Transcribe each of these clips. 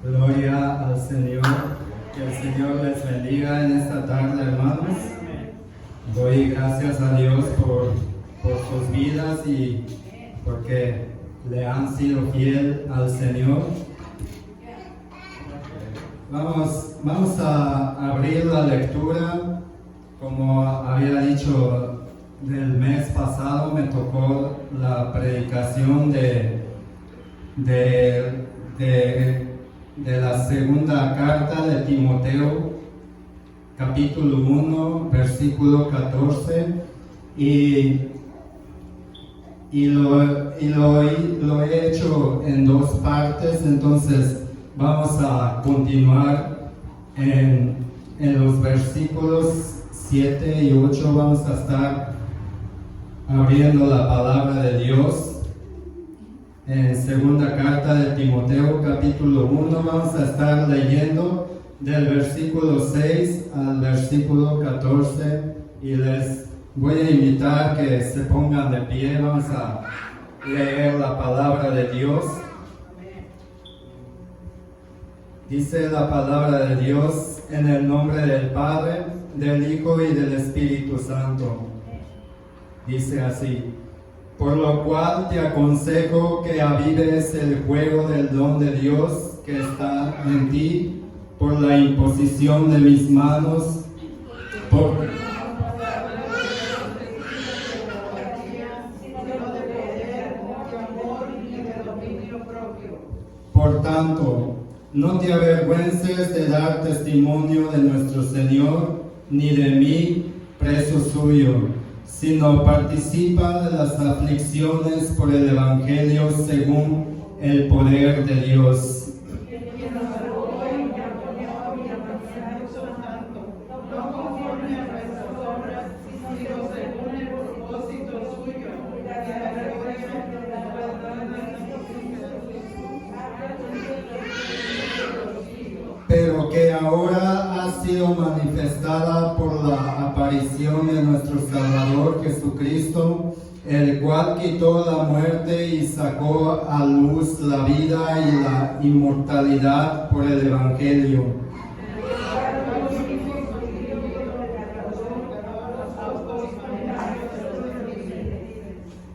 Gloria al Señor. Que el Señor les bendiga en esta tarde, hermanos. Doy gracias a Dios por sus vidas y porque le han sido fiel al Señor. Vamos a abrir la lectura. Como había dicho del mes pasado, me tocó la predicación de la segunda carta de Timoteo, capítulo 1, versículo 14, y lo he hecho en dos partes. Entonces vamos a continuar en los versículos 7 y 8. Vamos a estar abriendo la palabra de Dios. En segunda carta de Timoteo, capítulo 1, vamos a estar leyendo del versículo 6 al versículo 14, y les voy a invitar que se pongan de pie. Vamos a leer la palabra de Dios. Dice la palabra de Dios: en el nombre del Padre, del Hijo y del Espíritu Santo. Dice así: por lo cual te aconsejo que avives el fuego del don de Dios que está en ti por la imposición de mis manos. Por tanto, no te avergüences de dar testimonio de nuestro Señor, ni de mí, preso suyo, sino participa de las aflicciones por el Evangelio según el poder de Dios. Pero que ahora ha sido manifestada por la aparición de nuestro Salvador Jesucristo, el cual quitó la muerte y sacó a luz la vida y la inmortalidad por el Evangelio.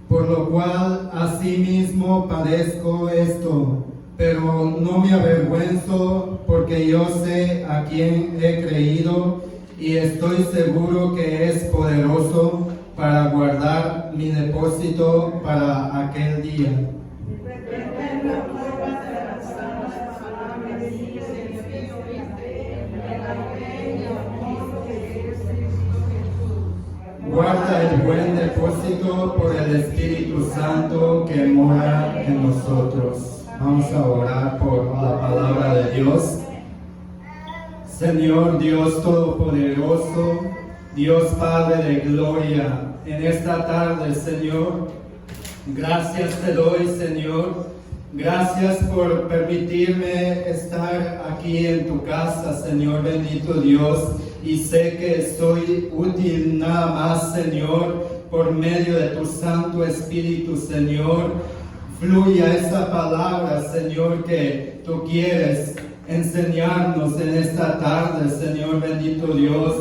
Por lo cual asimismo padezco esto, pero no me avergüenzo, porque yo sé a quién he creído y estoy seguro que es poderoso para guardar mi depósito para aquel día. Guarda el buen depósito por el Espíritu Santo que mora en nosotros. Vamos a orar por la palabra de Dios. Señor Dios Todopoderoso, Dios Padre de gloria, en esta tarde, Señor, gracias te doy, Señor. Gracias por permitirme estar aquí en tu casa, Señor bendito Dios, y sé que soy útil nada más, Señor, por medio de tu Santo Espíritu, Señor. Fluya esa palabra, Señor, que tú quieres enseñarnos en esta tarde, Señor bendito Dios.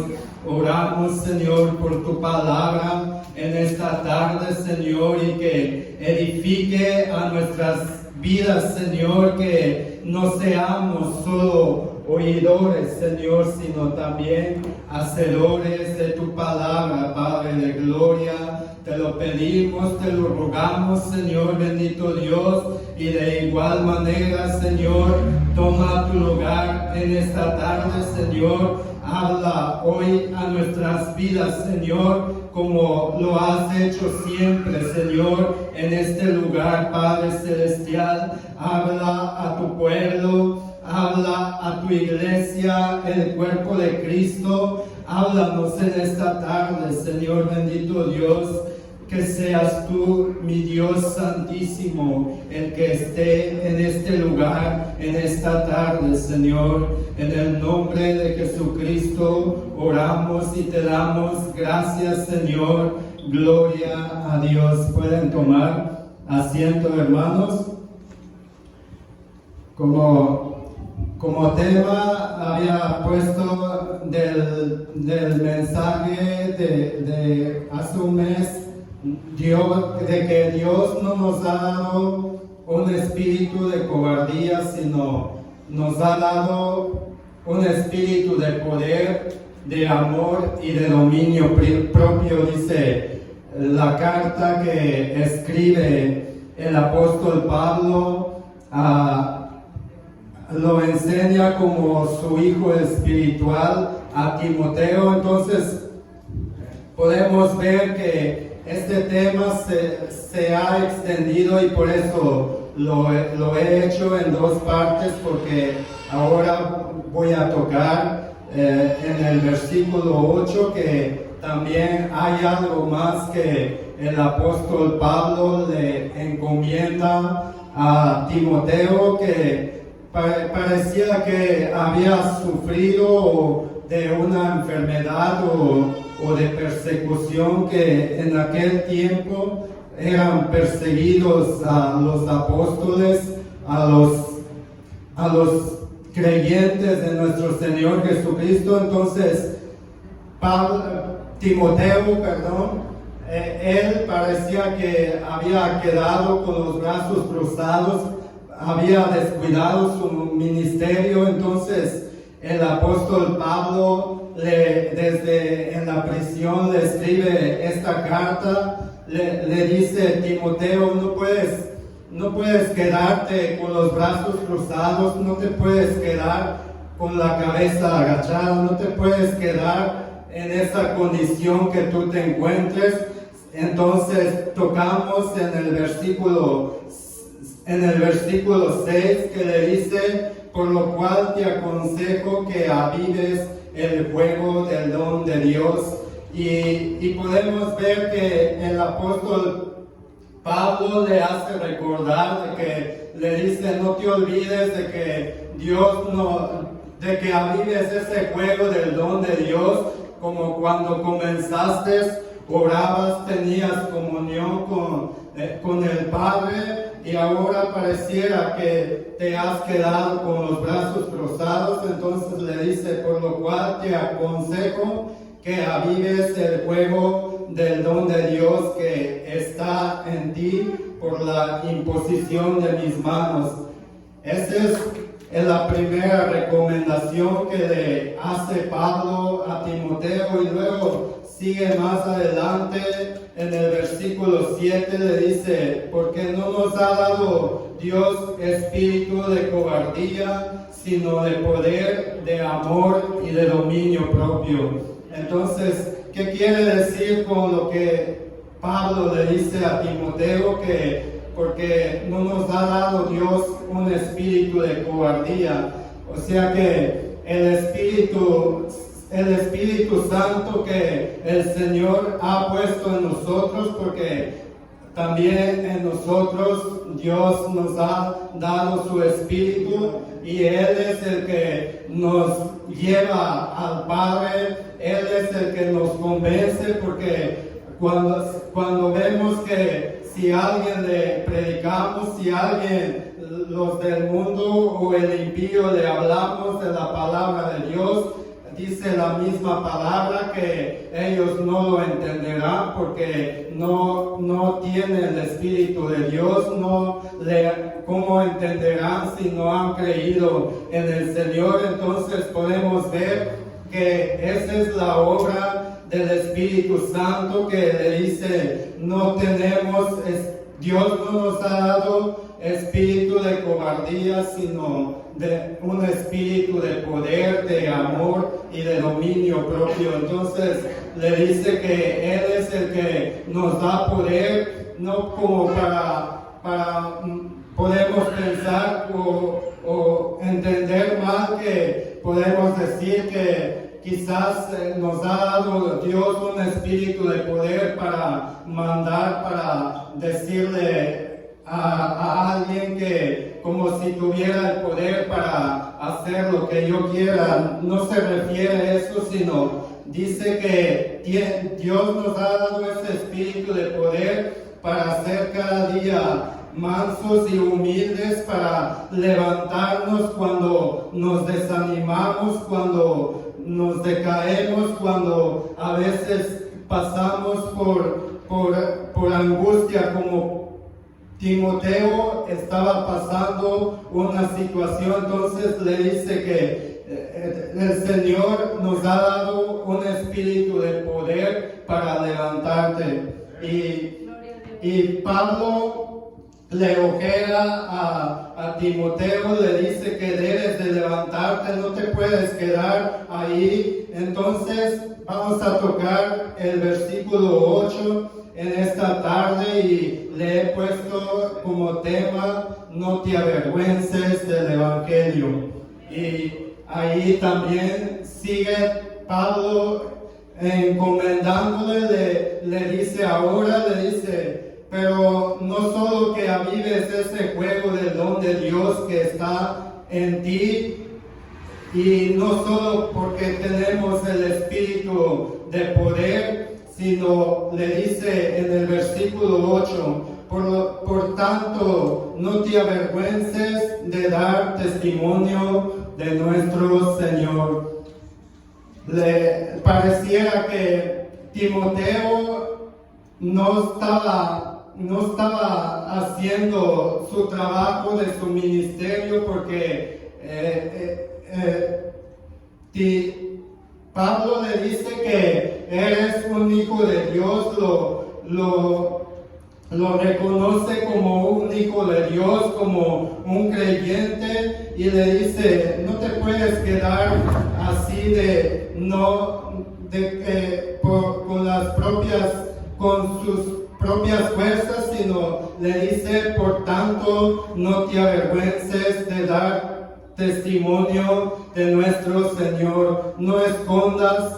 Oramos, Señor, por tu palabra en esta tarde, Señor, y que edifique a nuestras vidas, Señor, que no seamos solo oidores, Señor, sino también hacedores de tu palabra, Padre de gloria. Te lo pedimos, te lo rogamos, Señor bendito Dios, y de igual manera, Señor, toma tu lugar en esta tarde, Señor. Habla hoy a nuestras vidas, Señor, como lo has hecho siempre, Señor, en este lugar, Padre Celestial. Habla a tu pueblo, habla a tu iglesia, el cuerpo de Cristo. Háblanos en esta tarde, Señor bendito Dios. Que seas tú, mi Dios santísimo, el que esté en este lugar, en esta tarde, Señor. En el nombre de Jesucristo oramos y te damos gracias, Señor. Gloria a Dios. Pueden tomar asiento, hermanos. Como Como tema había puesto del mensaje de hace un mes, de que Dios no nos ha dado un espíritu de cobardía, sino nos ha dado un espíritu de poder, de amor y de dominio propio, dice la carta que escribe el apóstol Pablo. Lo enseña como su hijo espiritual a Timoteo. Entonces podemos ver que este tema se ha extendido, y por eso lo he hecho en dos partes, porque ahora voy a tocar en el versículo 8 que también hay algo más que el apóstol Pablo le encomienda a Timoteo, que parecía que había sufrido de una enfermedad o de persecución, que en aquel tiempo eran perseguidos a los apóstoles, a los creyentes de nuestro Señor Jesucristo. Entonces Timoteo, él parecía que había quedado con los brazos cruzados, había descuidado su ministerio. Entonces el apóstol Pablo desde en la prisión le escribe esta carta, le dice: Timoteo, no puedes quedarte con los brazos cruzados, no te puedes quedar con la cabeza agachada, no te puedes quedar en esa condición que tú te encuentres. Entonces tocamos en el versículo 6, que le dice: por lo cual te aconsejo que avives el fuego del don de Dios. Y podemos ver que el apóstol Pablo le hace recordar, de que le dice: no te olvides de que de que avives ese fuego del don de Dios, como cuando comenzaste, orabas, tenías comunión con el Padre, y ahora pareciera que te has quedado con los brazos cruzados. Entonces le dice: por lo cual te aconsejo que avives el fuego del don de Dios que está en ti por la imposición de mis manos. Esa es la primera recomendación que le hace Pablo a Timoteo, y luego sigue más adelante en el versículo 7, le dice: porque no nos ha dado Dios espíritu de cobardía, sino de poder, de amor y de dominio propio. Entonces, ¿qué quiere decir con lo que Pablo le dice a Timoteo? Que porque no nos ha dado Dios un espíritu de cobardía. O sea que el Espíritu Santo que el Señor ha puesto en nosotros, porque también en nosotros Dios nos ha dado su Espíritu, y Él es el que nos lleva al Padre, Él es el que nos convence, porque cuando vemos que si a alguien le predicamos, si a alguien, los del mundo o el impío, le hablamos de la palabra de Dios, dice la misma palabra que ellos no lo entenderán, porque no tienen el Espíritu de Dios. ¿Cómo entenderán si no han creído en el Señor? Entonces podemos ver que esa es la obra del Espíritu Santo, que le dice: Dios no nos ha dado espíritu de cobardía, sino de un espíritu de poder, de amor y de dominio propio. Entonces le dice que Él es el que nos da poder, no como podemos pensar o entender mal, que podemos decir que quizás nos ha dado Dios un espíritu de poder para mandar, para decirle a alguien que como si tuviera el poder para hacer lo que yo quiera. No se refiere a eso, sino dice que Dios nos ha dado ese espíritu de poder para hacer cada día mansos y humildes para levantarnos cuando nos desanimamos, cuando nos decaemos, cuando a veces pasamos por angustia, como Timoteo estaba pasando una situación. Entonces le dice que el Señor nos ha dado un espíritu de poder para levantarte. Y Pablo le ojea a Timoteo, le dice que debes de levantarte, no te puedes quedar ahí. Entonces vamos a tocar el versículo 8 en esta tarde y le he puesto como tema: no te avergüences del Evangelio. Y ahí también sigue Pablo encomendándole, le dice ahora, pero no solo que avives ese fuego del don de Dios que está en ti, y no solo porque tenemos el espíritu de poder, sino le dice en el versículo 8, por tanto, no te avergüences de dar testimonio de nuestro Señor. Le pareciera que Timoteo no estaba haciendo su trabajo de su ministerio, porque Pablo le dice que eres un hijo de Dios, lo reconoce como un hijo de Dios, como un creyente, y le dice: no te puedes quedar así con sus propias fuerzas, sino le dice: por tanto, no te avergüences de dar testimonio de nuestro Señor, no escondas,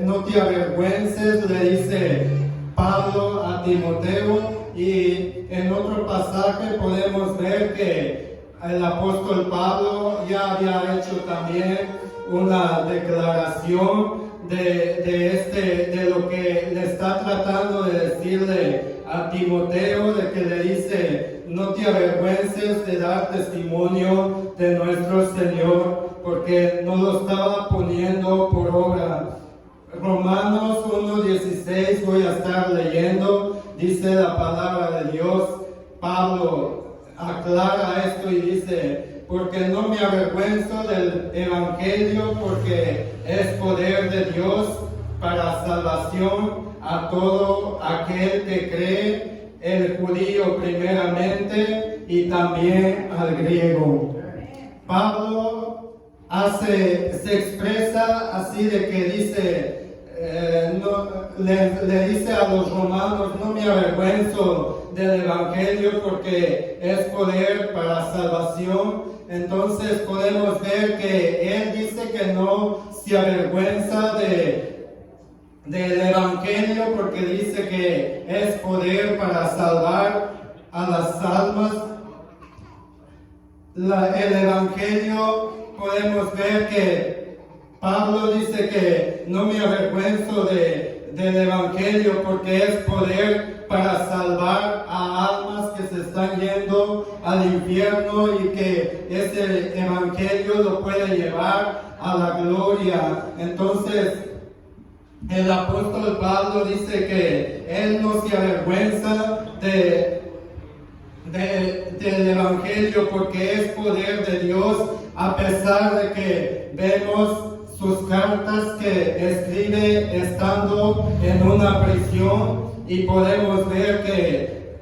no te avergüences, le dice Pablo a Timoteo. Y en otro pasaje podemos ver que el apóstol Pablo ya había hecho también una declaración de lo que le está tratando de decirle a Timoteo, de que le dice: no te avergüences de dar testimonio de nuestro Señor, porque no lo estaba poniendo por obra. Romanos 1:16 voy a estar leyendo, dice la palabra de Dios. Pablo aclara esto y dice: porque no me avergüenzo del Evangelio, porque es poder de Dios para salvación a todo aquel que cree, el judío primeramente y también al griego. Pablo se expresa así, de que dice, le dice a los romanos: no me avergüenzo del Evangelio, porque es poder para salvación. Entonces podemos ver que él dice que no se avergüenza del Evangelio, porque dice que es poder para salvar a las almas. El Evangelio, podemos ver que Pablo dice que no me avergüenzo del Evangelio, porque es poder para salvar a almas que se están yendo al infierno, y que ese Evangelio lo puede llevar a la gloria. Entonces, el apóstol Pablo dice que él no se avergüenza del Evangelio, porque es poder de Dios, a pesar de que vemos sus cartas que escribe estando en una prisión, y podemos ver que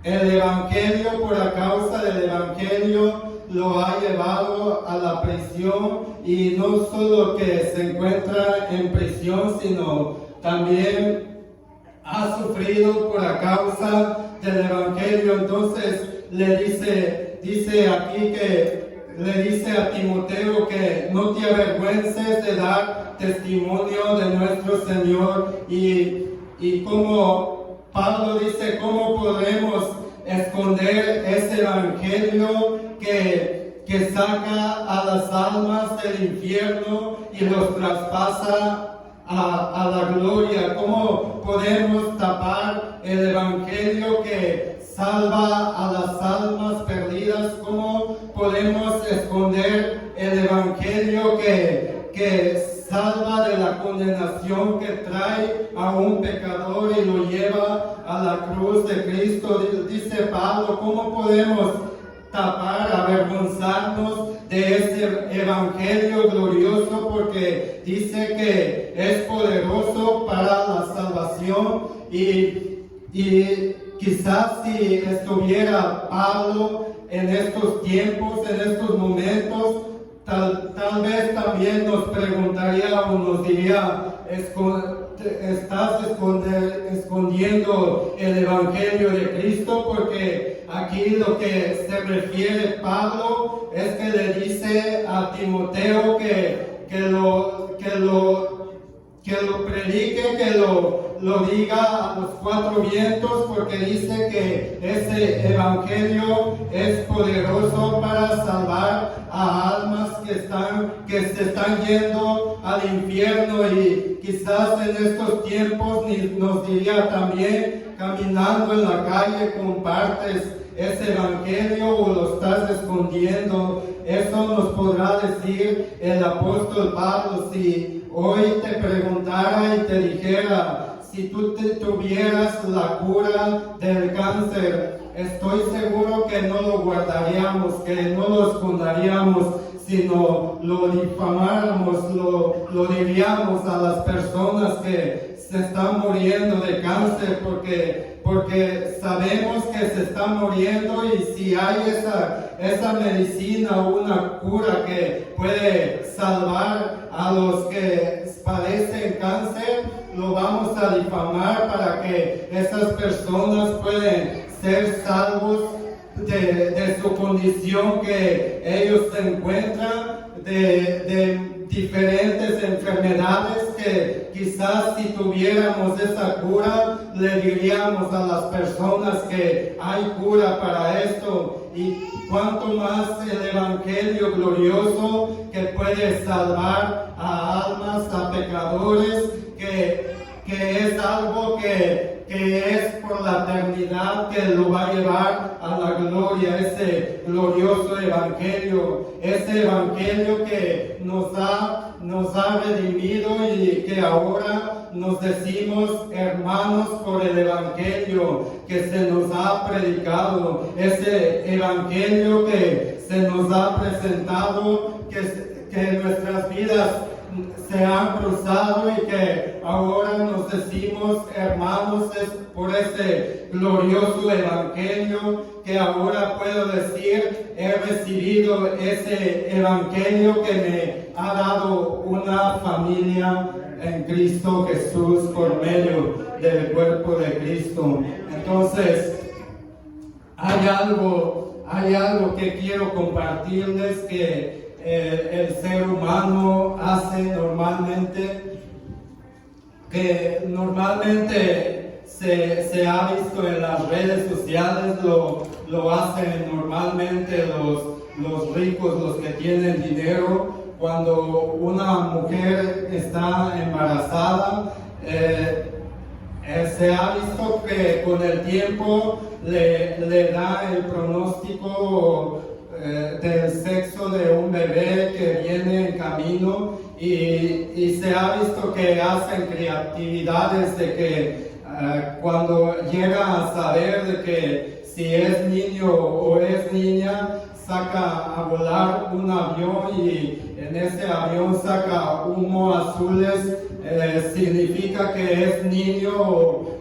el Evangelio, por la causa del Evangelio, lo ha llevado a la prisión, y no solo que se encuentra en prisión, sino también ha sufrido por la causa del Evangelio. Entonces dice aquí que le dice a Timoteo que no te avergüences de dar testimonio de nuestro Señor. Y como Pablo dice, ¿cómo podremos esconder ese Evangelio que saca a las almas del infierno y los traspasa a la gloria? ¿Cómo podemos tapar el Evangelio que salva a las almas perdidas. ¿Cómo podemos esconder el Evangelio que salva de la condenación, que trae a un pecador y lo lleva a la cruz de Cristo? Dice Pablo, ¿cómo podemos tapar, avergonzarnos de ese Evangelio glorioso? Porque dice que es poderoso para la salvación y quizás si estuviera Pablo en estos tiempos, en estos momentos, tal vez también nos preguntaría o nos diría, ¿estás escondiendo el Evangelio de Cristo? Porque aquí lo que se refiere Pablo es que le dice a Timoteo que lo predique, que lo diga a los cuatro vientos, porque dice que ese Evangelio es poderoso para salvar a almas que se están yendo al infierno. Y quizás en estos tiempos nos diría también, caminando en la calle, compartes ese Evangelio o lo estás escondiendo. Eso nos podrá decir el apóstol Pablo. Si hoy te preguntara y te dijera, si tú tuvieras la cura del cáncer, estoy seguro que no lo guardaríamos, que no lo esconderíamos, sino lo difamáramos, lo diríamos a las personas que se están muriendo de cáncer, porque sabemos que se están muriendo, y si hay esa medicina o una cura que puede salvar a los que padecen cáncer, lo vamos a difamar para que esas personas puedan ser salvos de su condición que ellos se encuentran, de diferentes enfermedades, que quizás si tuviéramos esa cura le diríamos a las personas que hay cura para esto. Y cuanto más el Evangelio glorioso que puede salvar a almas, a pecadores, que es algo que es por la eternidad, que lo va a llevar a la gloria, ese glorioso Evangelio, ese Evangelio que nos ha redimido y que ahora nos decimos hermanos por el Evangelio que se nos ha predicado, ese Evangelio que se nos ha presentado, que nuestras vidas se han cruzado y que ahora nos decimos hermanos. Es por ese glorioso Evangelio que ahora puedo decir, he recibido ese Evangelio que me ha dado una familia en Cristo Jesús por medio del cuerpo de Cristo. Entonces, hay algo que quiero compartirles que el ser humano hace normalmente, que normalmente se ha visto en las redes sociales, lo hacen normalmente los ricos, los que tienen dinero. Cuando una mujer está embarazada, se ha visto que con el tiempo le da el pronóstico del sexo de un bebé que viene en camino, y se ha visto que hacen creatividades de que cuando llega a saber de que si es niño o es niña, saca a volar un avión, y en ese avión saca humo azules, significa que es niño, o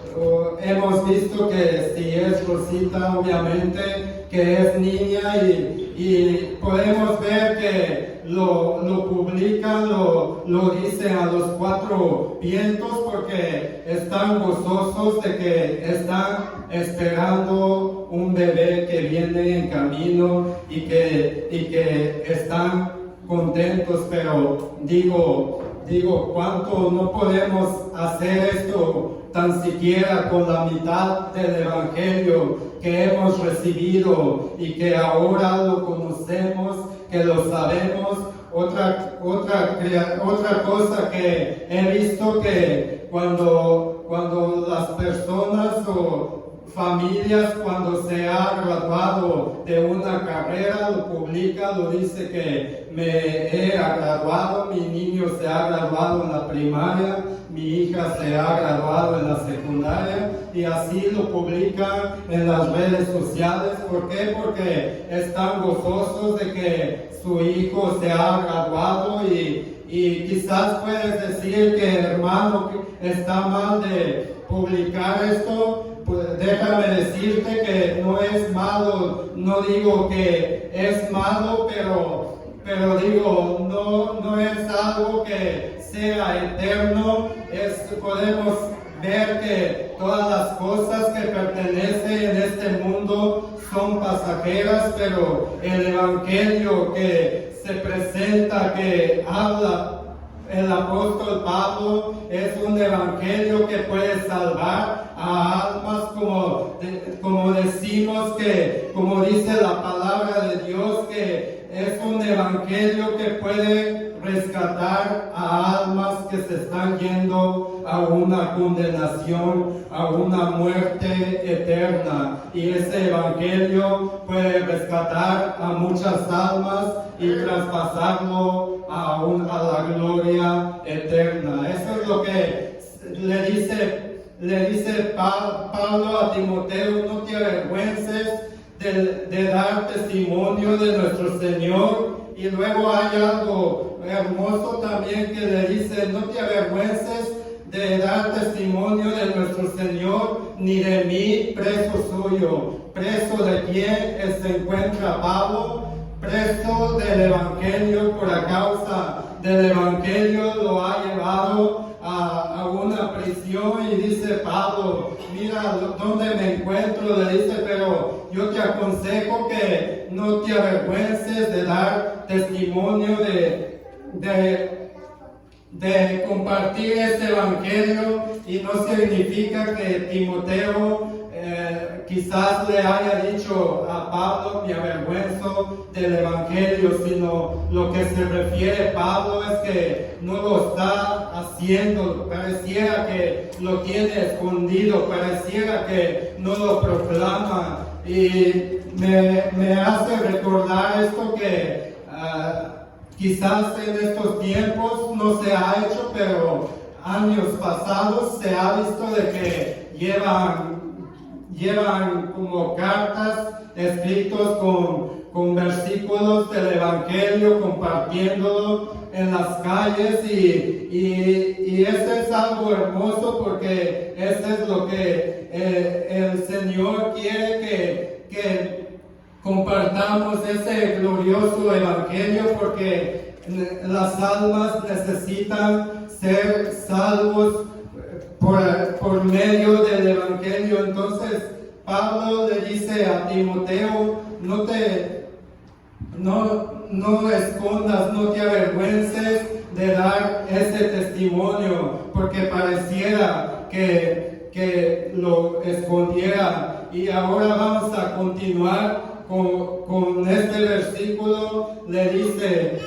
hemos visto que si es Rosita, obviamente que es niña, y podemos ver que lo publican, lo dicen a los cuatro vientos, porque están gozosos de que están esperando un bebé que viene en camino, y que están contentos. Pero digo, ¿cuánto no podemos hacer esto tan siquiera con la mitad del Evangelio que hemos recibido y que ahora lo conocemos, que lo sabemos? Otra cosa que he visto, que cuando las personas o familias cuando se ha graduado de una carrera, lo publica, lo dice que me he graduado, mi niño se ha graduado en la primaria, mi hija se ha graduado en la secundaria, y así lo publican en las redes sociales. ¿Por qué? Porque están gozosos de que su hijo se ha graduado, y quizás puedes decir que, hermano, está mal de publicar esto. Pues déjame decirte que no es malo, no digo que es malo, pero digo, no es algo que sea eterno. Podemos ver que todas las cosas que pertenecen en este mundo son pasajeras, pero el evangelio que se presenta, que habla el apóstol Pablo, es un evangelio que puede salvar a almas, como decimos, que como dice la palabra de Dios, que es un evangelio que puede rescatar a almas que se están yendo a una condenación, a una muerte eterna. Y ese evangelio puede rescatar a muchas almas y traspasarlo a la gloria eterna. Eso es lo que le dice Pablo a Timoteo: no te avergüences de dar testimonio de nuestro Señor. Y luego hay algo hermoso también que le dice: no te avergüences de dar testimonio de nuestro Señor, ni de mí, preso suyo. ¿Preso de quién se encuentra Pablo? Preso del Evangelio. Por la causa del Evangelio lo ha llevado a una prisión, y dice Pablo: mira dónde me encuentro. Le dice: pero yo te aconsejo que no te avergüences de dar testimonio, de compartir este evangelio. Y no significa que Timoteo quizás le haya dicho a Pablo: me avergüenzo del evangelio, sino lo que se refiere Pablo es que no lo está haciendo, pareciera que lo tiene escondido, pareciera que no lo proclama. Y me hace recordar esto que quizás en estos tiempos no se ha hecho, pero años pasados se ha visto de que llevan como cartas escritos con versículos del Evangelio, compartiéndolo en las calles, y eso es algo hermoso, porque eso es lo que el Señor quiere, que compartamos ese glorioso Evangelio, porque las almas necesitan ser salvos por medio del Evangelio. Entonces Pablo le dice a Timoteo: no escondas, no te avergüences de dar ese testimonio, porque pareciera que lo escondiera. Y ahora vamos a continuar con este versículo. Le dice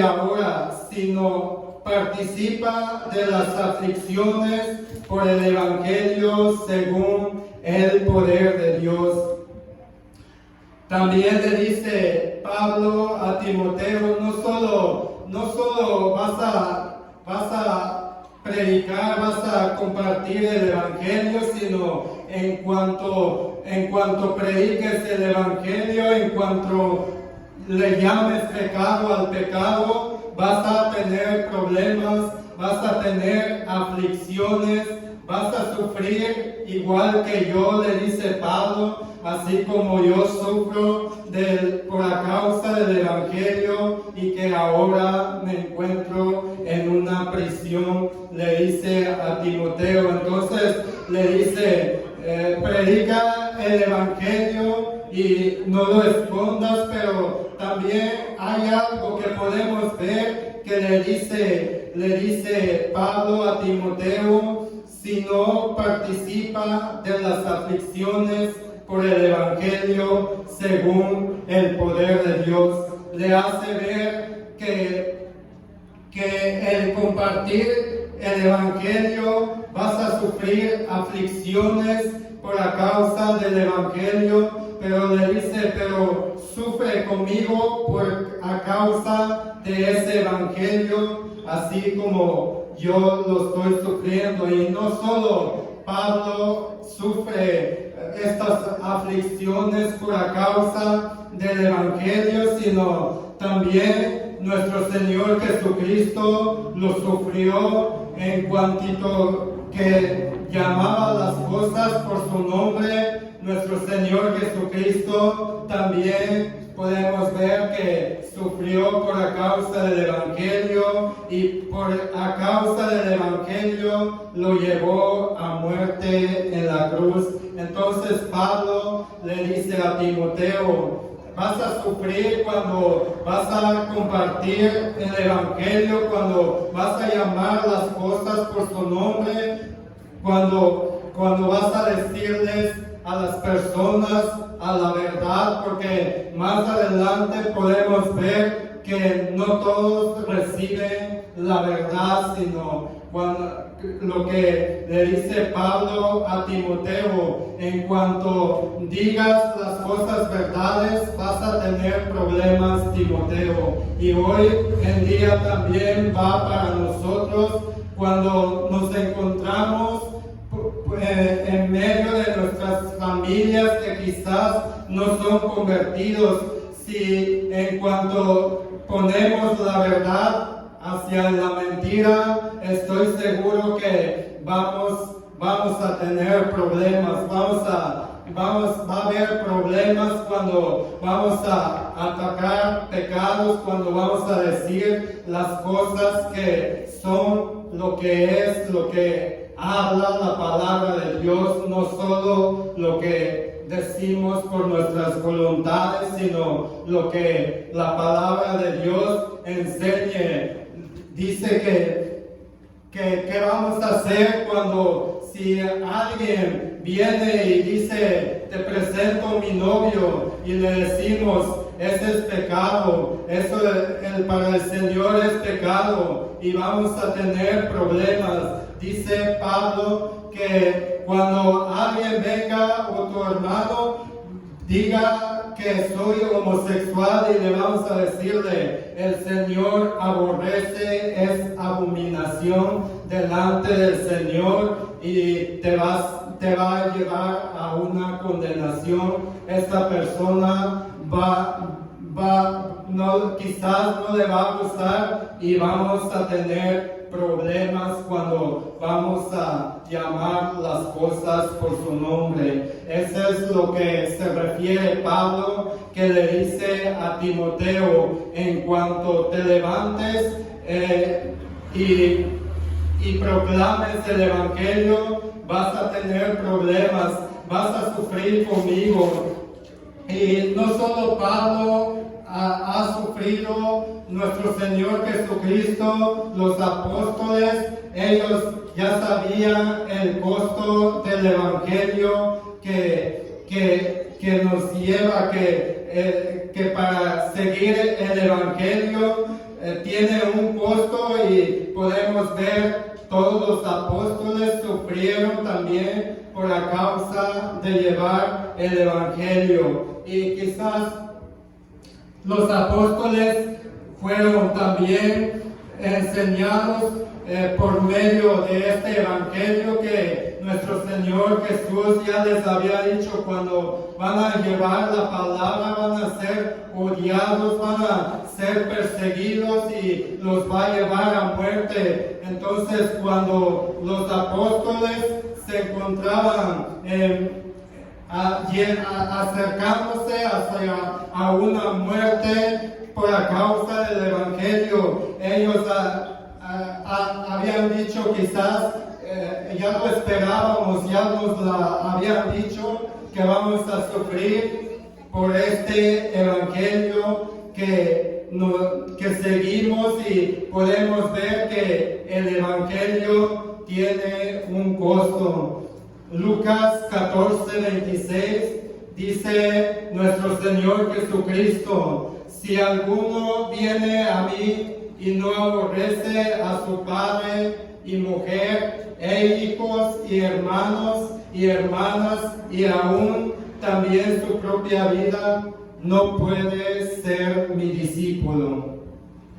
ahora: sino participa de las aflicciones por el Evangelio según el poder de Dios. También le dice Pablo a Timoteo: no solo vas a predicar, vas a compartir el Evangelio, sino en cuanto prediques el Evangelio, en cuanto le llames pecado al pecado, vas a tener problemas, vas a tener aflicciones, vas a sufrir igual que yo, le dice Pablo, así como yo sufro por la causa del Evangelio, y que ahora me encuentro en una prisión, le dice a Timoteo. Entonces le dice: predica el Evangelio y no lo escondas. Pero también hay algo que podemos ver que le dice Pablo a Timoteo: si no participa de las aflicciones por el Evangelio según el poder de Dios. Le hace ver que el compartir el Evangelio vas a sufrir aflicciones por la causa del Evangelio, pero le dice, pero sufre conmigo a causa de ese Evangelio, así como yo lo estoy sufriendo. Y no solo Pablo sufre estas aflicciones por la causa del Evangelio, sino también nuestro Señor Jesucristo lo sufrió en cuanto que llamaba las cosas por su nombre. Nuestro Señor Jesucristo también podemos ver que sufrió por la causa del Evangelio, y por a causa del Evangelio lo llevó a muerte en la cruz. Entonces Pablo le dice a Timoteo, vas a sufrir cuando vas a compartir el Evangelio, cuando vas a llamar las cosas por su nombre, cuando vas a decirles a las personas a la verdad, porque más adelante podemos ver que no todos reciben la verdad, sino lo que le dice Pablo a Timoteo, en cuanto digas las cosas verdades, vas a tener problemas, Timoteo. Y hoy en día también va para nosotros, cuando nos encontramos en medio de nuestras familias que quizás no son convertidos. Si en cuanto ponemos la verdad hacia la mentira, estoy seguro que vamos a tener problemas, va a haber problemas cuando vamos a atacar pecados, cuando vamos a decir las cosas que son lo que habla la palabra de Dios, no solo lo que decimos por nuestras voluntades, sino lo que la palabra de Dios enseña. Dice que vamos a hacer cuando si alguien viene y dice, te presento mi novio, y le decimos, ese es pecado, eso para el Señor es pecado, y vamos a tener problemas. Dice Pablo que cuando alguien venga o tu hermano diga que soy homosexual, y le vamos a decirle, el Señor aborrece, es abominación delante del Señor, y te va a llevar a una condenación. Esta persona quizás no le va a gustar, y vamos a tener problemas cuando vamos a llamar las cosas por su nombre. Eso es lo que se refiere Pablo, que le dice a Timoteo, en cuanto te levantes y proclames el Evangelio, vas a tener problemas, vas a sufrir conmigo. Y no solo Pablo ha sufrido, nuestro Señor Jesucristo, los apóstoles, ellos ya sabían el costo del Evangelio que nos lleva, que para seguir el Evangelio tiene un costo, y podemos ver todos los apóstoles sufrieron también por la causa de llevar el Evangelio. Y quizás los apóstoles fueron también enseñados por medio de este Evangelio que nuestro Señor Jesús ya les había dicho, cuando van a llevar la palabra van a ser odiados, van a ser perseguidos y los va a llevar a muerte. Entonces, cuando los apóstoles se encontraban acercándose a una muerte por la causa del Evangelio, ellos habían dicho, quizás ya lo esperábamos, ya nos la habían dicho, que vamos a sufrir por este Evangelio que seguimos, y podemos ver que el Evangelio tiene un costo. Lucas 14:26 dice nuestro Señor Jesucristo, si alguno viene a mí y no aborrece a su padre y mujer, e hijos y hermanos y hermanas, y aún también su propia vida, no puede ser mi discípulo.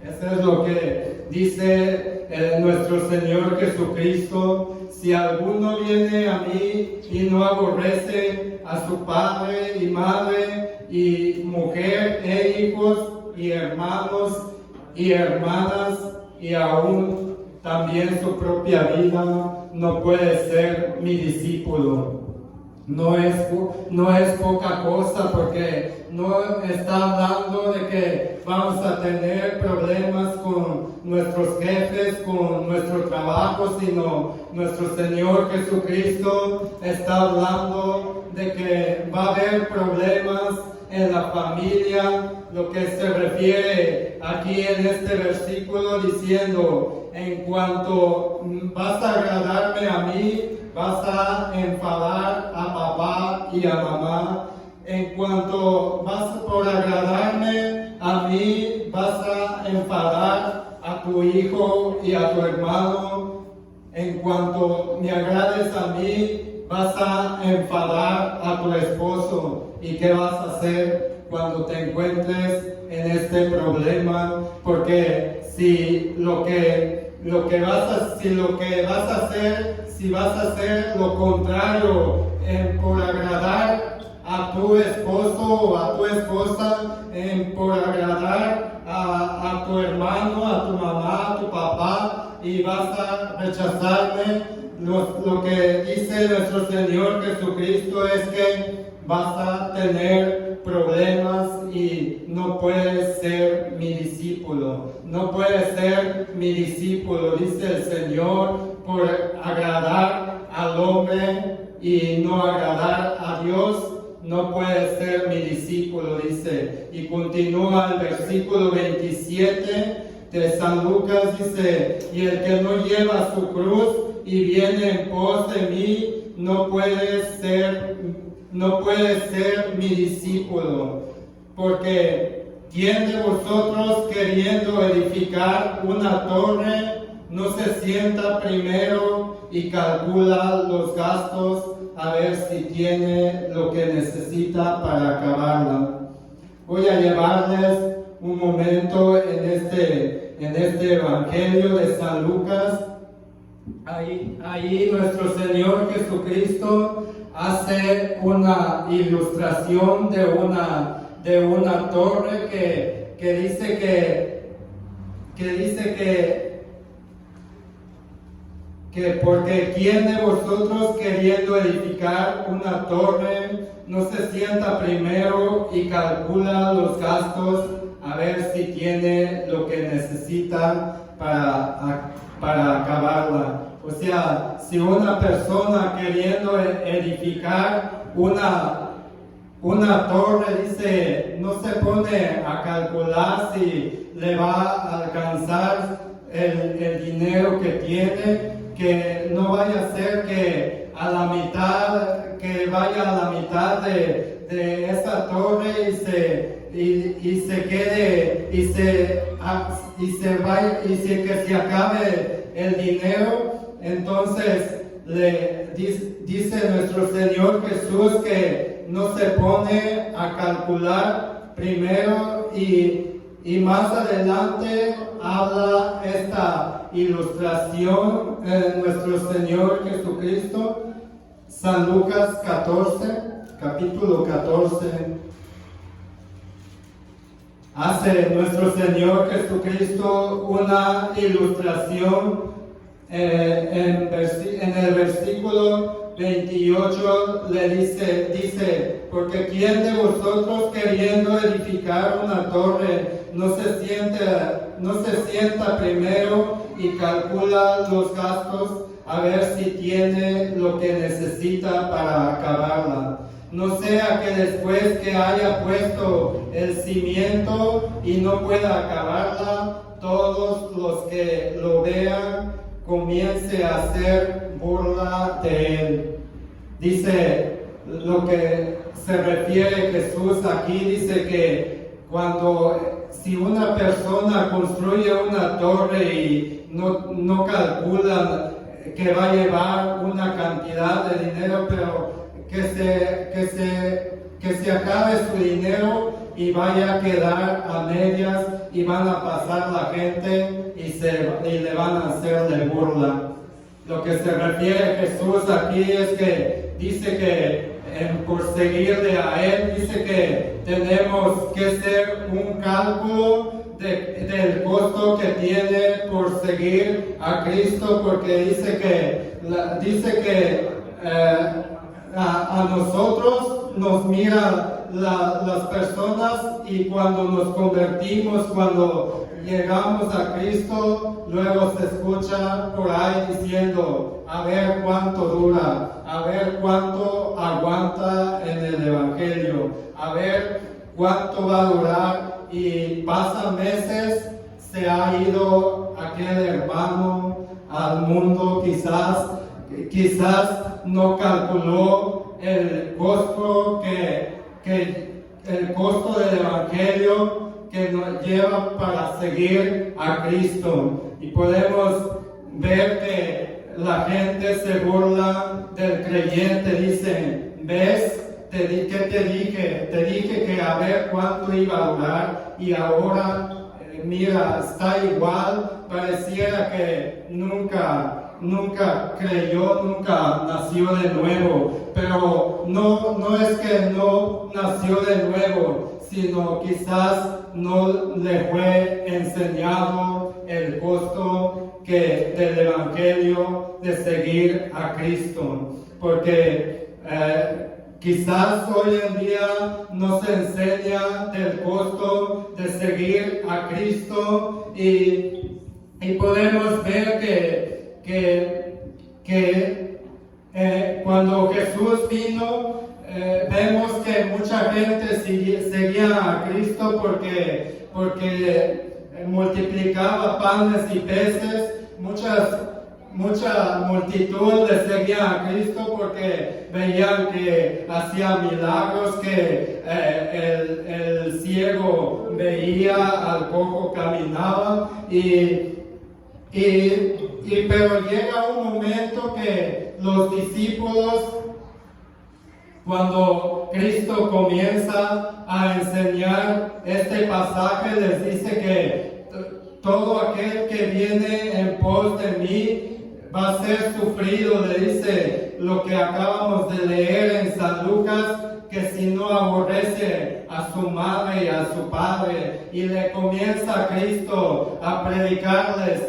Eso es lo que dice nuestro Señor Jesucristo. Si alguno viene a mí y no aborrece a su padre y madre y mujer e hijos y hermanos y hermanas y aún también su propia vida, no puede ser mi discípulo. No es poca cosa, porque no está hablando de que vamos a tener problemas con nuestros jefes, con nuestro trabajo, sino nuestro Señor Jesucristo está hablando de que va a haber problemas en la familia, lo que se refiere aquí en este versículo diciendo, en cuanto vas a agradarme a mí, vas a enfadar a papá y a mamá. En cuanto vas por agradarme a mí, vas a enfadar a tu hijo y a tu hermano. En cuanto me agrades a mí, vas a enfadar a tu esposo. ¿Y qué vas a hacer cuando te encuentres en este problema? Porque si vas a hacer lo contrario por agradar a tu esposo o a tu esposa, por agradar a tu hermano, a tu mamá, a tu papá, y vas a rechazarme, lo que dice nuestro Señor Jesucristo es que vas a tener problemas y no puedes ser mi discípulo. No puedes ser mi discípulo, dice el Señor, por agradar al hombre y no agradar a Dios. No puedes ser mi discípulo, dice. Y continúa el versículo 27 de San Lucas, dice, y el que no lleva su cruz y viene en pos de mí, no puede ser mi discípulo. Porque ¿quién de vosotros, queriendo edificar una torre, no se sienta primero y calcula los gastos a ver si tiene lo que necesita para acabarla? Voy a llevarles un momento en este Evangelio de San Lucas. Ahí nuestro Señor Jesucristo hace una ilustración de una torre que dice que porque ¿quién de vosotros, queriendo edificar una torre, no se sienta primero y calcula los gastos a ver si tiene lo que necesita para acabarla? O sea, si una persona queriendo edificar una torre, dice, no se pone a calcular si le va a alcanzar el dinero que tiene, que no vaya a ser que vaya a la mitad de esa torre y que se acabe el dinero. Entonces dice nuestro Señor Jesús que no se pone a calcular primero, y más adelante habla esta ilustración nuestro Señor Jesucristo. San Lucas 14, capítulo 14. Hace nuestro Señor Jesucristo una ilustración en el versículo 28 le dice, porque ¿quién de vosotros, queriendo edificar una torre, no se sienta primero y calcula los gastos a ver si tiene lo que necesita para acabarla? No sea que después que haya puesto el cimiento y no pueda acabarla, todos los que lo vean comience a hacer burla de él. Dice, lo que se refiere Jesús aquí, dice que si una persona construye una torre y no calcula que va a llevar una cantidad de dinero, pero que se acabe su dinero y vaya a quedar a medias y van a pasar la gente y le van a hacerle burla. Lo que se refiere Jesús aquí es que dice que por seguirle a Él, dice que tenemos que hacer un cálculo del costo que tiene por seguir a Cristo, porque dice que a nosotros nos miran las personas, y cuando nos convertimos, cuando llegamos a Cristo, luego se escucha por ahí diciendo: a ver cuánto dura, a ver cuánto aguanta en el Evangelio, a ver cuánto va a durar. Y pasan meses, se ha ido aquel hermano al mundo, quizás no calculó el costo el costo del Evangelio que nos lleva para seguir a Cristo. Y podemos ver que la gente se burla del creyente, dicen: ¿ves? ¿Qué te dije? Te dije que a ver cuánto iba a durar, y ahora mira, está igual. Pareciera que nunca creyó, nunca nació de nuevo. Pero no es que no nació de nuevo, sino quizás no le fue enseñado el costo del Evangelio de seguir a Cristo. Porque quizás hoy en día no se enseña del costo de seguir a Cristo, y podemos ver que cuando Jesús vino, vemos que mucha gente seguía a Cristo porque multiplicaba panes y peces. Mucha multitud le seguía a Cristo porque veían que hacía milagros, que el ciego veía, al cojo caminaba, pero llega un momento que los discípulos, cuando Cristo comienza a enseñar este pasaje, les dice que todo aquel que viene en pos de mí va a ser sufrido. Le dice lo que acabamos de leer en San Lucas, que si no aborrece a su madre y a su padre. Y le comienza a Cristo a predicarles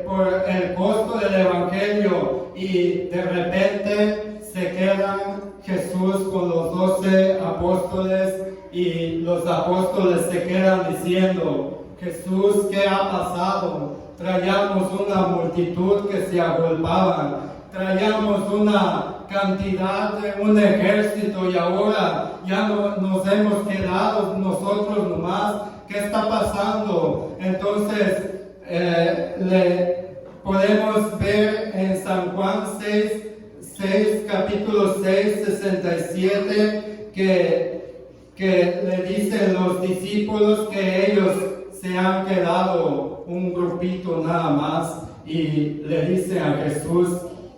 por el costo del Evangelio, y de repente se quedan Jesús con los 12 apóstoles, y los apóstoles se quedan diciendo: Jesús, ¿qué ha pasado? Traíamos una multitud que se agolpaban, traíamos una cantidad de un ejército, y ahora ya nos hemos quedado nosotros nomás. ¿Qué está pasando? Entonces podemos ver en San Juan 6, capítulo 6, 67, que le dicen los discípulos que ellos se han quedado un grupito nada más, y le dicen a Jesús: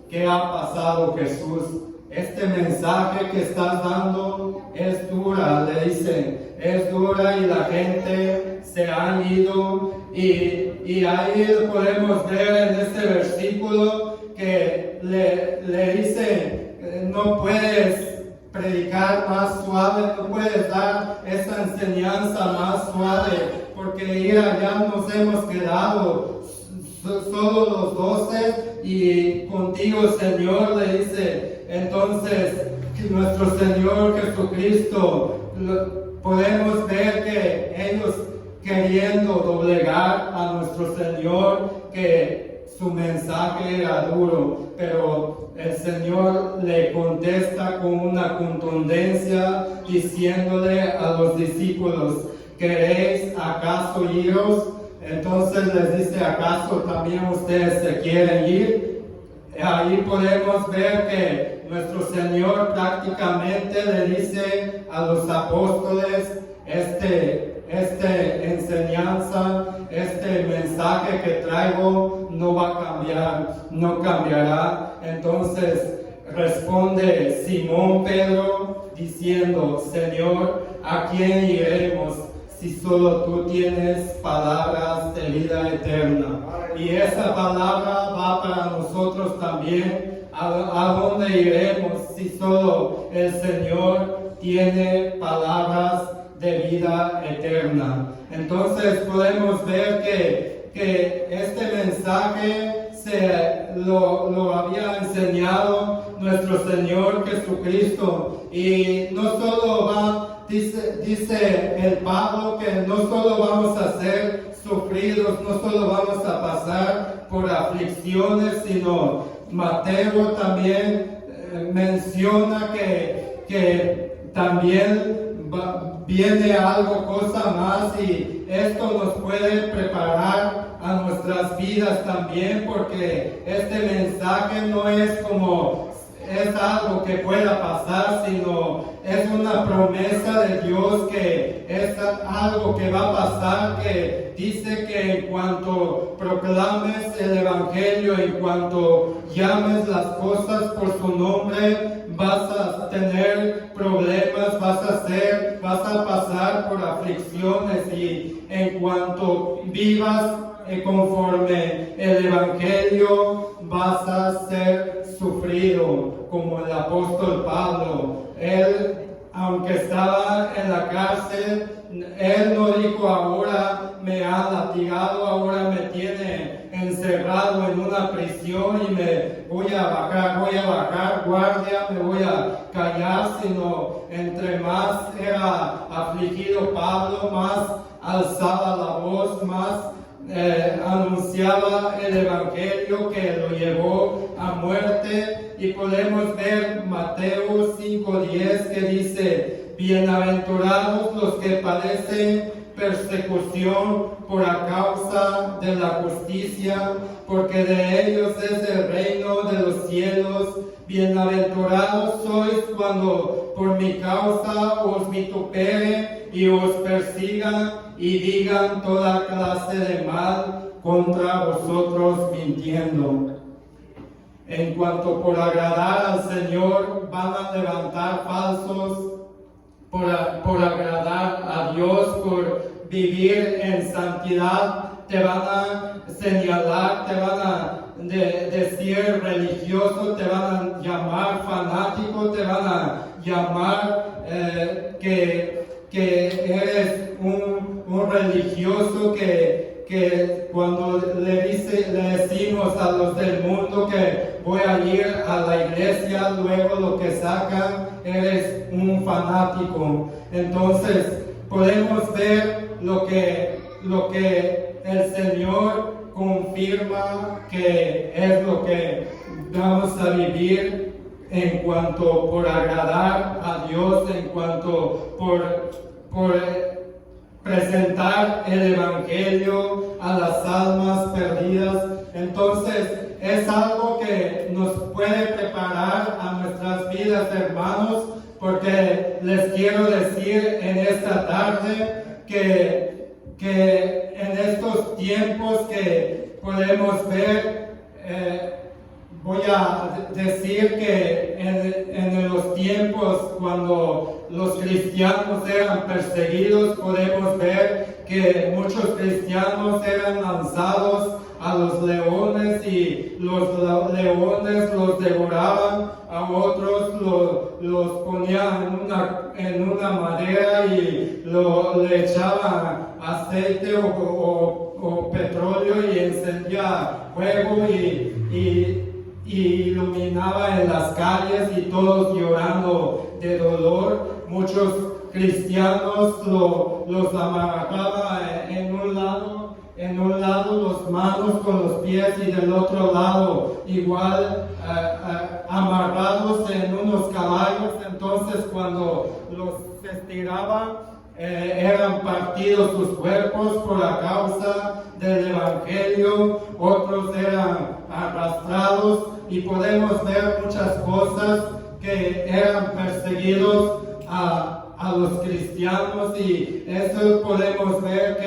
¿qué ha pasado, Jesús? Este mensaje que estás dando es dura, le dicen, es dura, y la gente se han ido. Y ahí podemos ver en este versículo que le dice: no puedes predicar más suave, no puedes dar esa enseñanza más suave, porque mira, ya nos hemos quedado solo los 12 y contigo, Señor, le dice. Entonces, nuestro Señor Jesucristo, podemos ver que ellos, queriendo doblegar a nuestro Señor, que su mensaje era duro, pero el Señor le contesta con una contundencia, diciéndole a los discípulos: ¿queréis acaso iros? Entonces les dice: ¿acaso también ustedes se quieren ir? Ahí podemos ver que nuestro Señor prácticamente le dice a los apóstoles, esta enseñanza, este mensaje que traigo no va a cambiar, no cambiará. Entonces responde Simón Pedro diciendo, Señor, ¿a quién iremos si solo tú tienes palabras de vida eterna? Y esa palabra va para nosotros también. ¿A dónde iremos si solo el Señor tiene palabras de vida eterna? Entonces podemos ver que este mensaje lo había enseñado nuestro Señor Jesucristo, y no solo dice el Pablo que no solo vamos a ser sufridos, no solo vamos a pasar por aflicciones, sino Mateo también menciona que también viene algo, cosa más, y esto nos puede preparar a nuestras vidas también, porque este mensaje no es algo que pueda pasar, sino es una promesa de Dios, que es algo que va a pasar, que dice que en cuanto proclames el Evangelio, en cuanto llames las cosas por su nombre, vas a tener problemas, vas a pasar por aflicciones, y en cuanto vivas conforme el Evangelio, vas a ser sufrido, como el apóstol Pablo. Él, aunque estaba en la cárcel, él no dijo, ahora me ha latigado, ahora me tiene encerrado en una prisión y me voy a bajar guardia, me voy a callar, sino entre más era afligido Pablo, más alzaba la voz, más anunciaba el Evangelio, que lo llevó a muerte. Y podemos ver Mateo 5:10, que dice, bienaventurados los que padecen persecución por a causa de la justicia, porque de ellos es el reino de los cielos. Bienaventurados sois cuando por mi causa os vituperen y os persigan y digan toda clase de mal contra vosotros mintiendo. En cuanto por agradar al Señor van a levantar falsos, por agradar a Dios, por vivir en santidad, te van a señalar, te van a decir religioso, te van a llamar fanático, te van a llamar que eres un religioso, que cuando le decimos a los del mundo que voy a ir a la iglesia, luego lo que sacan, eres un fanático. Entonces podemos ver lo que el Señor confirma que es lo que vamos a vivir en cuanto por agradar a Dios, en cuanto por presentar el Evangelio a las almas perdidas. Entonces es algo que nos puede preparar a nuestras vidas, hermanos, porque les quiero decir en esta tarde que en estos tiempos que podemos ver, voy a decir que en los tiempos cuando los cristianos eran perseguidos, podemos ver que muchos cristianos eran lanzados a los leones, y los leones los devoraban, a otros los ponían en una madera y le echaban aceite o petróleo y encendía fuego y iluminaba en las calles, y todos llorando de dolor. Muchos cristianos los amarraban en un lado los manos con los pies, y del otro lado igual amarrados en unos caballos. Entonces cuando los estiraban, eran partidos sus cuerpos por la causa del Evangelio, otros eran arrastrados, y podemos ver muchas cosas que eran perseguidos a los cristianos, y eso podemos ver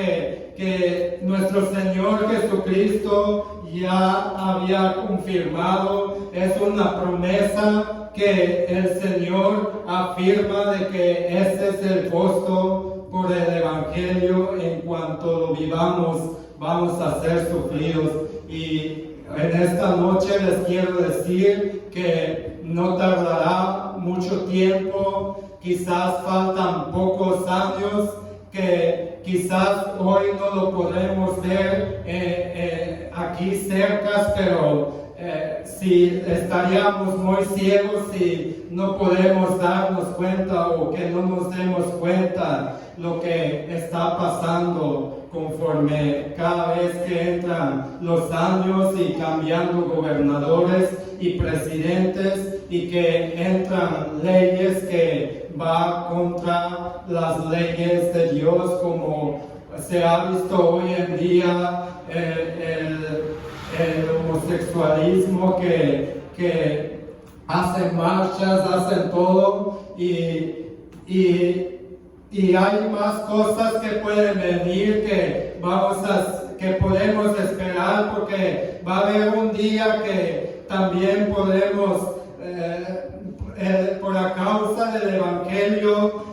que nuestro Señor Jesucristo ya había confirmado. Es una promesa que el Señor afirma de que ese es el costo por el Evangelio. En cuanto lo vivamos, vamos a ser sufridos. Y en esta noche les quiero decir que no tardará mucho tiempo, quizás faltan pocos años, que quizás hoy no lo podemos ver aquí cerca, pero si estaríamos muy ciegos si no podemos darnos cuenta, o que no nos demos cuenta lo que está pasando conforme cada vez que entran los años y cambiando gobernadores y presidentes, y que entran leyes que va contra las leyes de Dios, como se ha visto hoy en día el homosexualismo, que hacen marchas, hacen todo, y hay más cosas que pueden venir que podemos esperar, porque va a haber un día que también podemos, por la causa del Evangelio,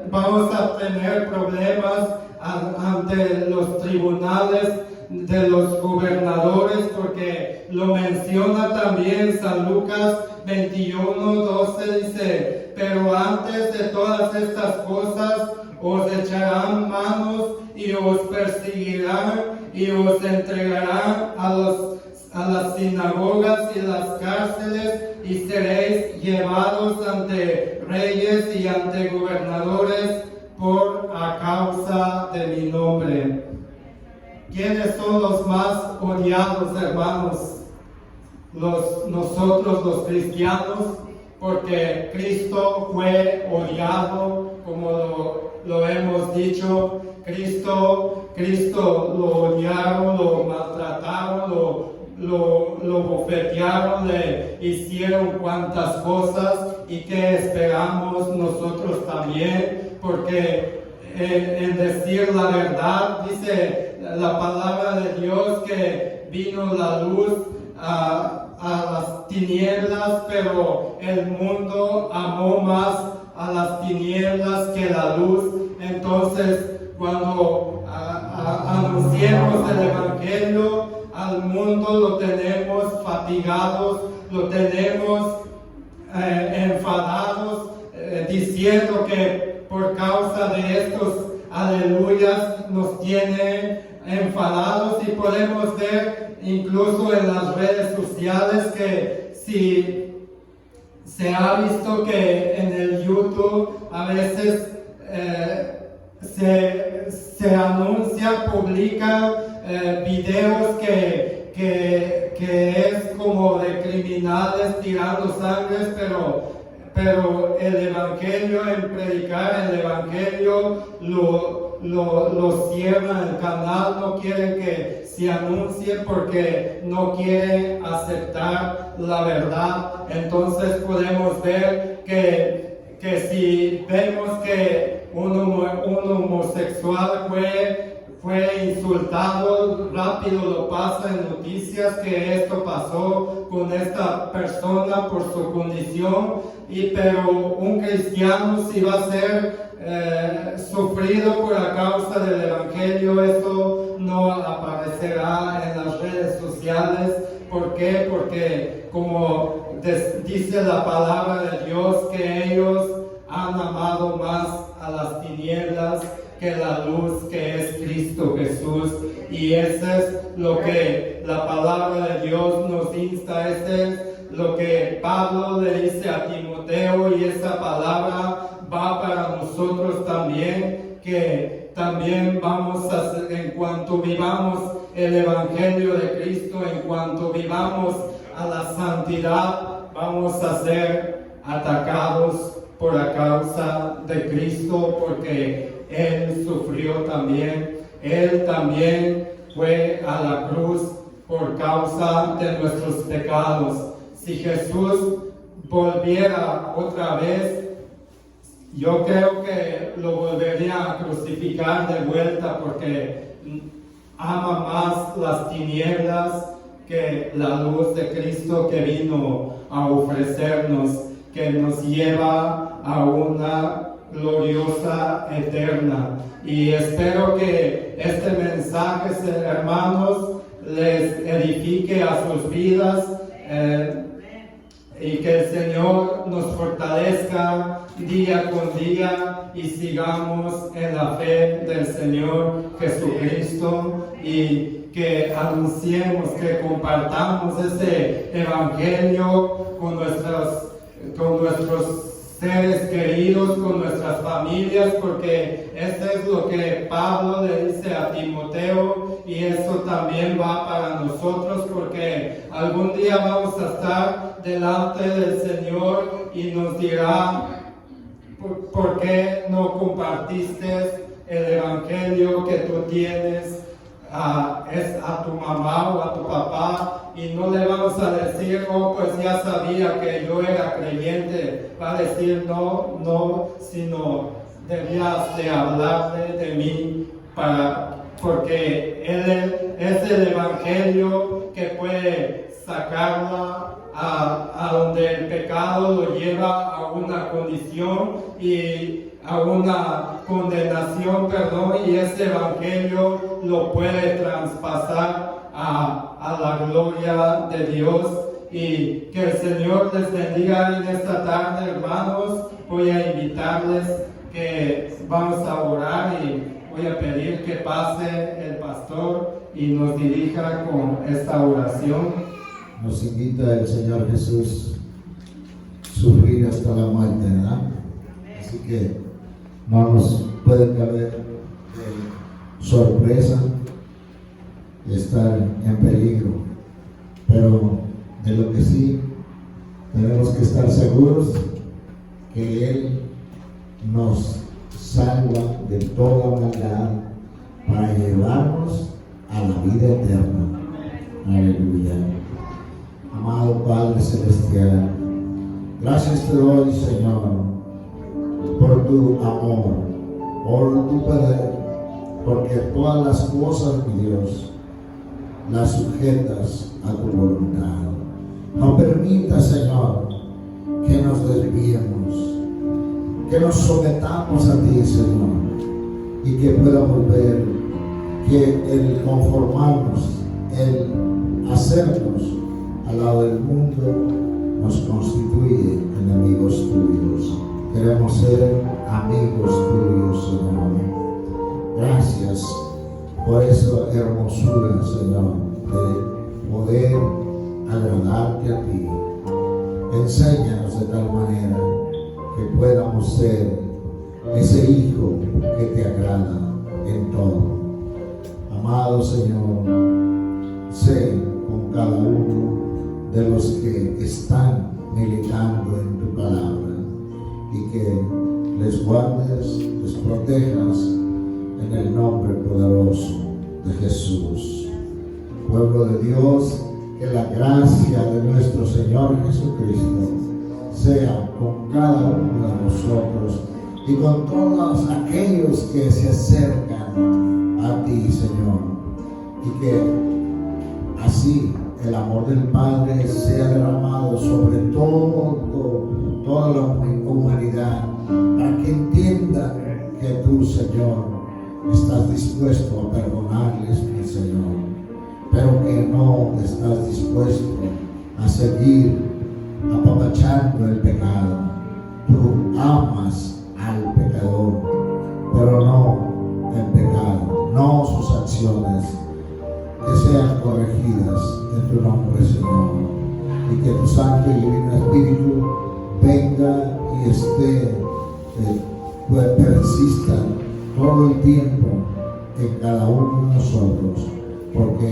vamos a tener problemas ante los tribunales de los gobernadores, porque lo menciona también San Lucas 21:12, dice: pero antes de todas estas cosas os echarán manos y os perseguirán y os entregarán a las sinagogas y las cárceles, y seréis llevados ante reyes y ante gobernadores por a causa de mi nombre. ¿Quiénes son los más odiados, hermanos? Nosotros los cristianos, porque Cristo fue odiado, como lo hemos dicho. Cristo lo odiaron, lo maltrataron, lo bofetearon, le hicieron cuantas cosas. ¿Y qué esperamos nosotros también? Porque en decir la verdad, dice la palabra de Dios que vino la luz a las tinieblas, pero el mundo amó más a las tinieblas que la luz. Entonces, cuando anunciemos el Evangelio al mundo, lo tenemos fatigados, lo tenemos enfadados, diciendo que por causa de estos aleluyas nos tiene enfadados. Y podemos ver incluso en las redes sociales que si se ha visto que en el YouTube a veces se anuncia, publica videos que es como de criminales tirando sangre, pero el Evangelio, en predicar el Evangelio, lo cierran el canal, no quieren que se anuncie porque no quieren aceptar la verdad. Entonces podemos ver que si vemos que un homosexual fue insultado, rápido lo pasa en noticias que esto pasó con esta persona por su condición, pero un cristiano, si va a ser sufrido por la causa del Evangelio, eso no aparecerá en las redes sociales. ¿Por qué? Porque como dice la palabra de Dios, que ellos han amado más a las tinieblas que la luz, que es Cristo Jesús. Y eso es lo que la palabra de Dios nos insta. Eso es lo que Pablo le dice a Timoteo, y esa palabra va para nosotros también, que también vamos a hacer, en cuanto vivamos el Evangelio de Cristo, en cuanto vivamos a la santidad, vamos a ser atacados por la causa de Cristo, porque Él sufrió también. Él también fue a la cruz por causa de nuestros pecados. Si Jesús volviera otra vez, yo creo que lo volvería a crucificar de vuelta porque ama más las tinieblas que la luz de Cristo que vino a ofrecernos, que nos lleva a una gloriosa eterna. Y espero que este mensaje, hermanos, les edifique a sus vidas y que el Señor nos fortalezca día con día y sigamos en la fe del Señor Jesucristo y que anunciemos, que compartamos ese evangelio con nuestros seres queridos, con nuestras familias, porque esto es lo que Pablo le dice a Timoteo y eso también va para nosotros, porque algún día vamos a estar delante del Señor y nos dirá ¿por qué no compartiste el evangelio que tú tienes a tu mamá o a tu papá? Y no le vamos a decir, oh, pues ya sabía que yo era creyente. Va a decir, no, sino debías de hablarle de mí porque Él es el evangelio que puede sacarla a donde el pecado lo lleva a una condición y a una condenación, y ese evangelio lo puede traspasar a la gloria de Dios. Y que el Señor les bendiga en esta tarde, hermanos. Voy a invitarles que vamos a orar y voy a pedir que pase el pastor y nos dirija con esta oración. Nos invita el Señor Jesús a sufrir hasta la muerte, ¿verdad? Así que no nos puede caber sorpresa de estar en peligro, pero de lo que sí tenemos que estar seguros que Él nos salva de toda maldad para llevarnos a la vida eterna. Aleluya. Amado Padre Celestial, gracias te doy, Señor, por tu amor, por tu poder, porque todas las cosas, mi Dios, las sujetas a tu voluntad. No permita, Señor, que nos desviemos, que nos sometamos a ti, Señor, y que podamos ver que el conformarnos, el hacernos al lado del mundo nos constituye enemigos tuyos. Queremos ser amigos tuyos, Señor. Gracias por esa hermosura, Señor, de poder agradarte a ti. Enséñanos de tal manera que podamos ser ese hijo que te agrada en todo. Amado Señor, sé con cada uno de los que están militando en tu palabra y que les guardes, les protejas en el nombre poderoso de Jesús. Pueblo de Dios, que la gracia de nuestro Señor Jesucristo sea con cada uno de nosotros y con todos aquellos que se acercan a ti, Señor, y que así el amor del Padre sea derramado sobre toda la humanidad, para que entiendan que tú, Señor, estás dispuesto a perdonarles, mi Señor, pero que no estás dispuesto a seguir apapachando el pecado. Tú amas al pecador, pero no el pecado, no sus acciones. Que sean corregidas en tu nombre, Señor, y que tu Santo y Divino Espíritu venga y esté, persista todo el tiempo en cada uno de nosotros, porque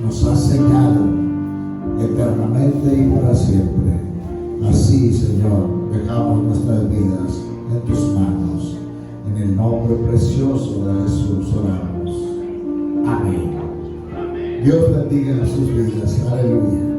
nos ha sellado eternamente y para siempre. Así, Señor, dejamos nuestras vidas en tus manos. En el nombre precioso de Jesús oramos. Amén. Dios bendiga sus vidas. Aleluya.